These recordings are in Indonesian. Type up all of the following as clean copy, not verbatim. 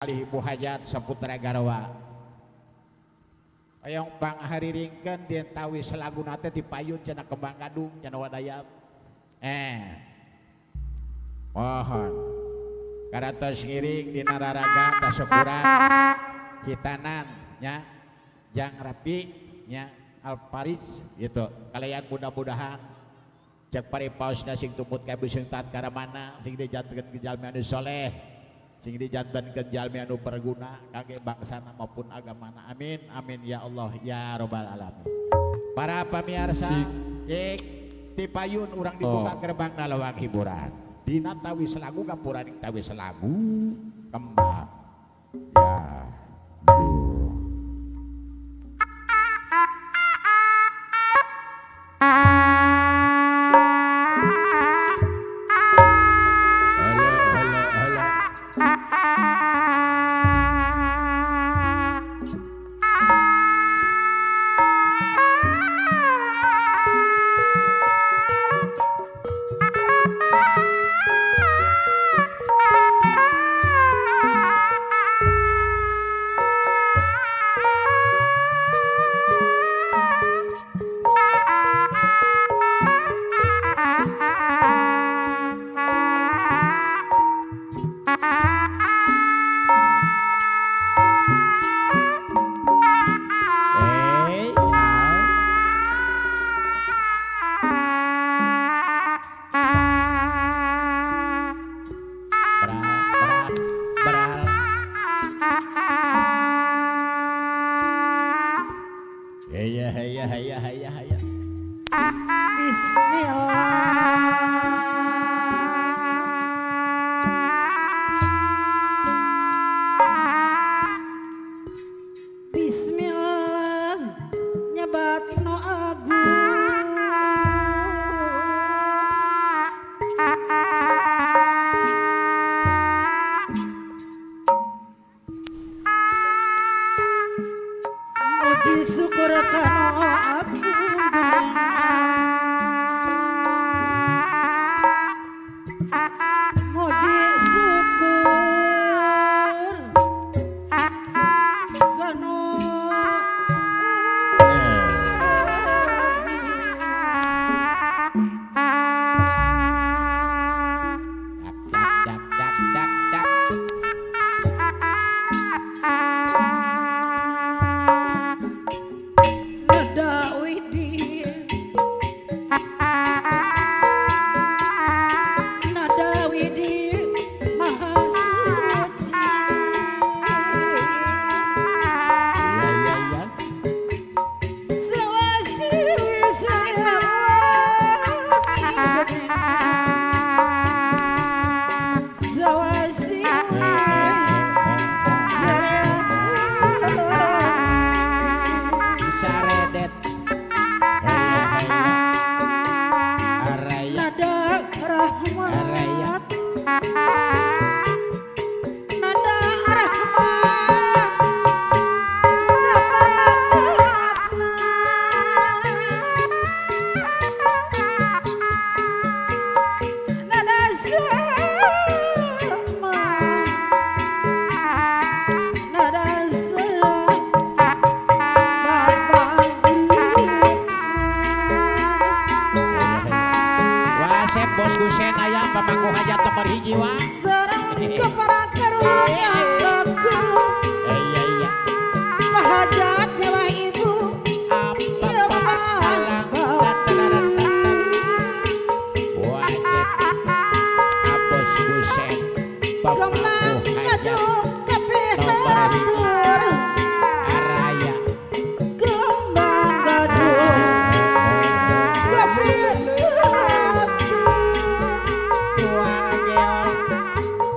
Ibu Hajat Saputra Garwa oyong pang hariringkeun dien tawi selaguna teh dipayun cenah kembang gadung cenah wadayat mohon karatos ngiring dina raraga taseukuran hitanan nya jang rapi nya alparis gitu kalian mudah-mudahan cek paripaosna sing tumut kabising tat karamana sing dijantenkeun ke jalmi anu soleh sing dijantankeun jalmi anu berguna kangge bangsana maupun agamana amin amin ya Allah ya robbal alamin. Para pamirsa ti payun urang dibuka gerbang lawang hiburan dina tawi selagu kapuraning tawi selagu kembang ya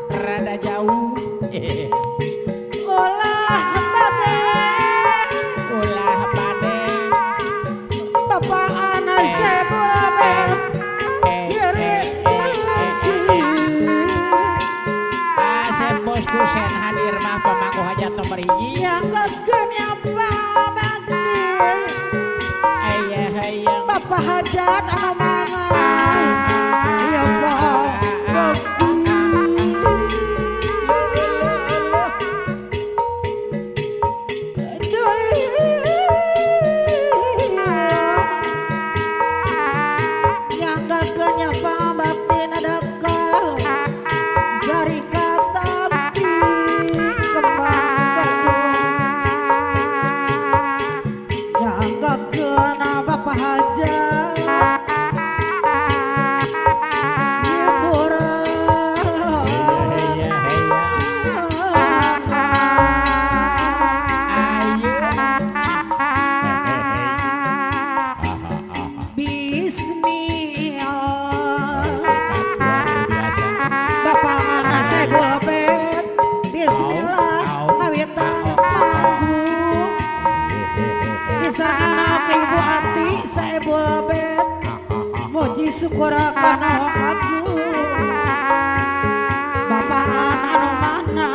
Rada jauh hajat anu mana ya syukur kana aku Bapak anu mana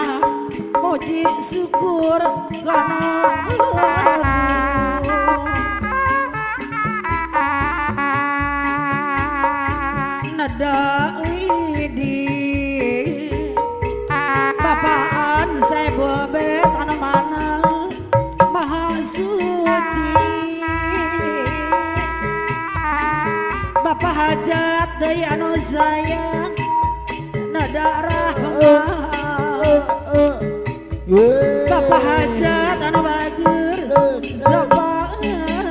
muji syukur kana aku nada widi Bapaan sebul bet anu mana maha suci Bapak hajat deui anu sayang nada rahmat Bapak hajat anu bager sapaatna